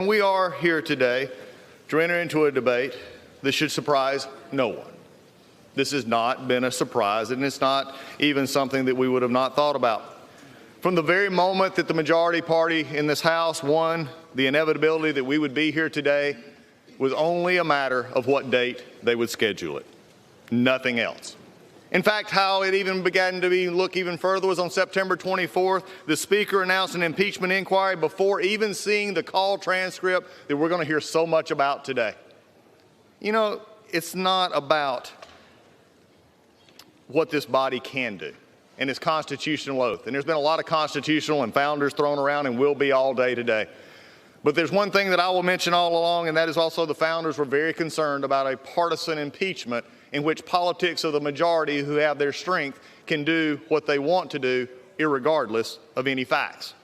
We are here today to enter into a debate that should surprise no one. This has not been a surprise, and it's not even something that we would have not thought about. From the very moment that the majority party in this House won, the inevitability that we would be here today was only a matter of what date they would schedule it, nothing else. In fact, how it even began to look even further was on September 24th. The Speaker announced an impeachment inquiry before even seeing the call transcript that we're going to hear so much about today. You know, it's not about what this body can do and its constitutional oath. And there's been a lot of constitutional and founders thrown around and will be all day today. But there's one thing that I will mention all along, and that is also the founders were very concerned about a partisan impeachment in which politics of the majority who have their strength can do what they want to do irregardless of any facts.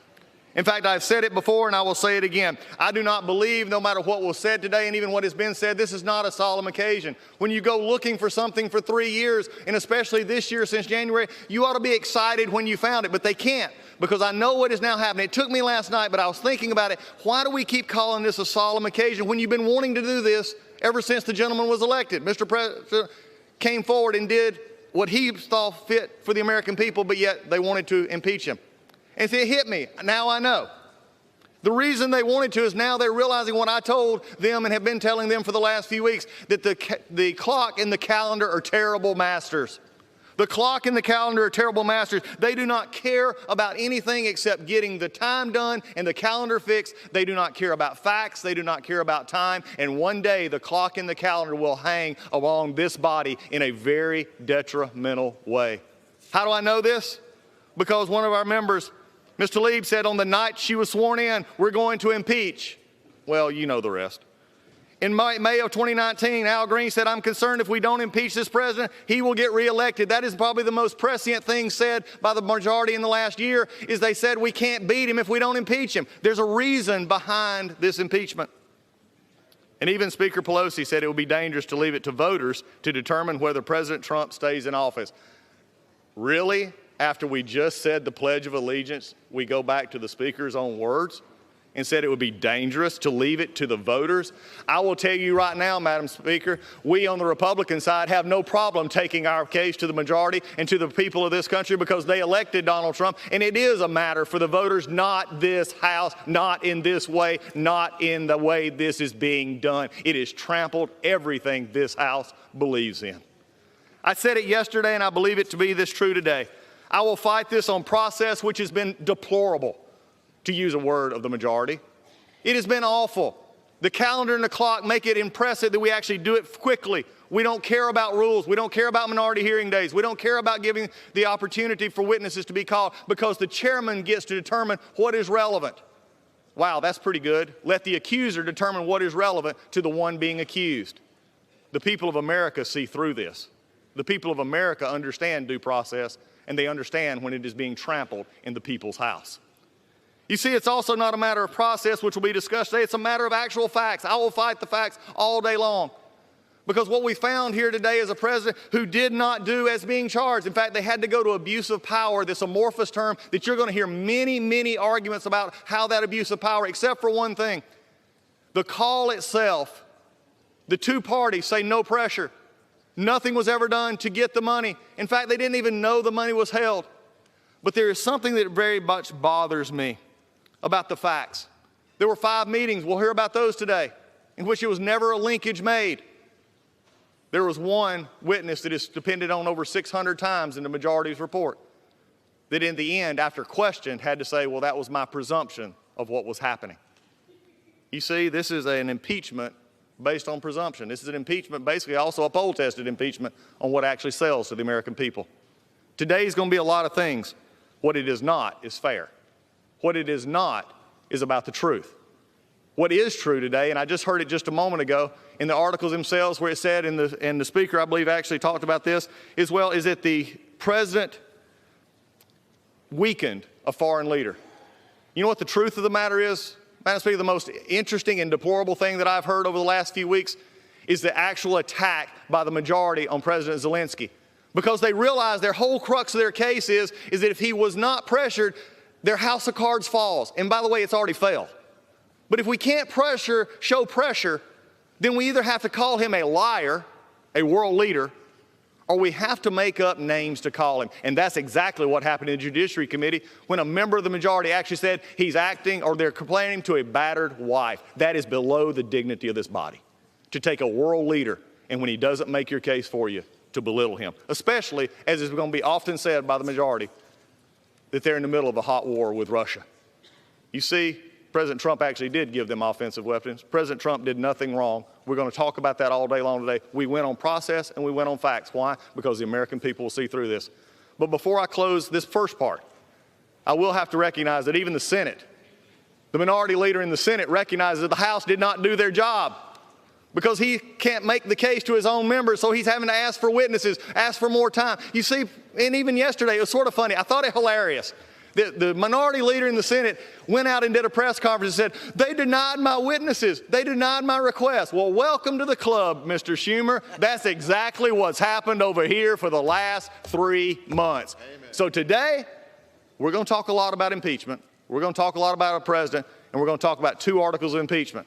In fact, I've said it before and I will say it again. I do not believe, no matter what was said today and even what has been said, this is not a solemn occasion. When you go looking for something for 3 years, and especially this year since January, you ought to be excited when you found it, but they can't, because I know what is now happening. It took me last night, but I was thinking about it. Why do we keep calling this a solemn occasion when you've been wanting to do this ever since the gentleman was elected? Mr. President came forward and did what he thought fit for the American people, but yet they wanted to impeach him. And it hit me. Now I know. The reason they wanted to is now they're realizing what I told them and have been telling them for the last few weeks, that the clock and the calendar are terrible masters. The clock and the calendar are terrible masters. They do not care about anything except getting the time done and the calendar fixed. They do not care about facts. They do not care about time. And one day the clock and the calendar will hang along this body in a very detrimental way. How do I know this? Because one of our members, Ms. Tlaib, said on the night she was sworn in, we're going to impeach. Well, you know the rest. In May of 2019, Al Green said, I'm concerned if we don't impeach this president, he will get reelected. That is probably the most prescient thing said by the majority in the last year, is they said we can't beat him if we don't impeach him. There's a reason behind this impeachment. And even Speaker Pelosi said it would be dangerous to leave it to voters to determine whether President Trump stays in office. Really? After we just said the Pledge of Allegiance, we go back to the Speaker's own words and said it would be dangerous to leave it to the voters? I will tell you right now, Madam Speaker, we on the Republican side have no problem taking our case to the majority and to the people of this country, because they elected Donald Trump, and it is a matter for the voters, not this House, not in this way, not in the way this is being done. It has trampled everything this House believes in. I said it yesterday, and I believe it to be this true today. I will fight this on process, which has been deplorable, to use a word of the majority. It has been awful. The calendar and the clock make it impressive that we actually do it quickly. We don't care about rules. We don't care about minority hearing days. We don't care about giving the opportunity for witnesses to be called, because the chairman gets to determine what is relevant. Wow, that's pretty good. Let the accuser determine what is relevant to the one being accused. The people of America see through this. The people of America understand due process, and they understand when it is being trampled in the people's house. You see, it's also not a matter of process, which will be discussed today. It's a matter of actual facts. I will fight the facts all day long. Because what we found here today is a president who did not do as being charged. In fact, they had to go to abuse of power, this amorphous term that you're going to hear many, many arguments about how that abuse of power, except for one thing. The call itself, the two parties say no pressure. Nothing was ever done to get the money. In fact, they didn't even know the money was held. But there is something that very much bothers me about the facts. There were 5 meetings, we'll hear about those today, in which it was never a linkage made. There was one witness that is depended on over 600 times in the majority's report, that in the end, after questioned, had to say, well, that was my presumption of what was happening. You see, this is an impeachment based on presumption. This is an impeachment, basically also a poll-tested impeachment on what actually sells to the American people. Today is going to be a lot of things. What it is not is fair. What it is not is about the truth. What is true today, and I just heard it just a moment ago in the articles themselves where it said, and the speaker, I believe, actually talked about this as well, is that the president weakened a foreign leader. You know what the truth of the matter is? Madam Speaker, the most interesting and deplorable thing that I've heard over the last few weeks is the actual attack by the majority on President Zelensky. Because they realize their whole crux of their case is that if he was not pressured, their house of cards falls. And by the way, it's already failed. But if we can't show pressure, then we either have to call him a liar, a world leader, or we have to make up names to call him. And that's exactly what happened in the Judiciary Committee when a member of the majority actually said he's acting, or they're complaining to a battered wife. That is below the dignity of this body, to take a world leader and when he doesn't make your case for you, to belittle him, especially as is going to be often said by the majority that they're in the middle of a hot war with Russia. You see, President Trump actually did give them offensive weapons. President Trump did nothing wrong. We're going to talk about that all day long today. We went on process and we went on facts. Why? Because the American people will see through this. But before I close this first part, I will have to recognize that even the Senate, the minority leader in the Senate, recognizes that the House did not do their job because he can't make the case to his own members, so he's having to ask for witnesses, ask for more time. You see, and even yesterday, it was sort of funny. I thought it hilarious. The minority leader in the Senate went out and did a press conference and said, they denied my witnesses. They denied my request. Well, welcome to the club, Mr. Schumer. That's exactly what's happened over here for the last 3 months. Amen. So today, we're going to talk a lot about impeachment. We're going to talk a lot about our president, and we're going to talk about 2 articles of impeachment.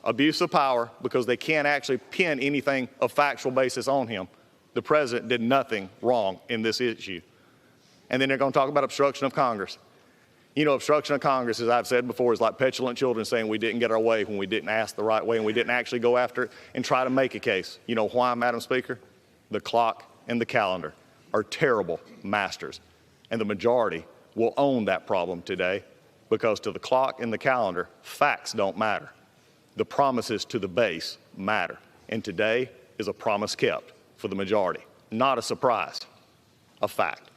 Abuse of power, because they can't actually pin anything of factual basis on him. The president did nothing wrong in this issue. And then they're going to talk about obstruction of Congress. You know, obstruction of Congress, as I've said before, is like petulant children saying we didn't get our way when we didn't ask the right way and we didn't actually go after it and try to make a case. You know why, Madam Speaker? The clock and the calendar are terrible masters. And the majority will own that problem today, because to the clock and the calendar, facts don't matter. The promises to the base matter. And today is a promise kept for the majority. Not a surprise, a fact.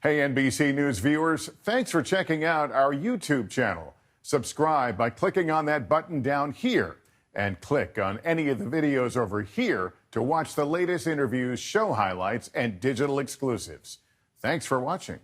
Hey, NBC News viewers, thanks for checking out our YouTube channel. Subscribe by clicking on that button down here, and click on any of the videos over here to watch the latest interviews, show highlights, and digital exclusives. Thanks for watching.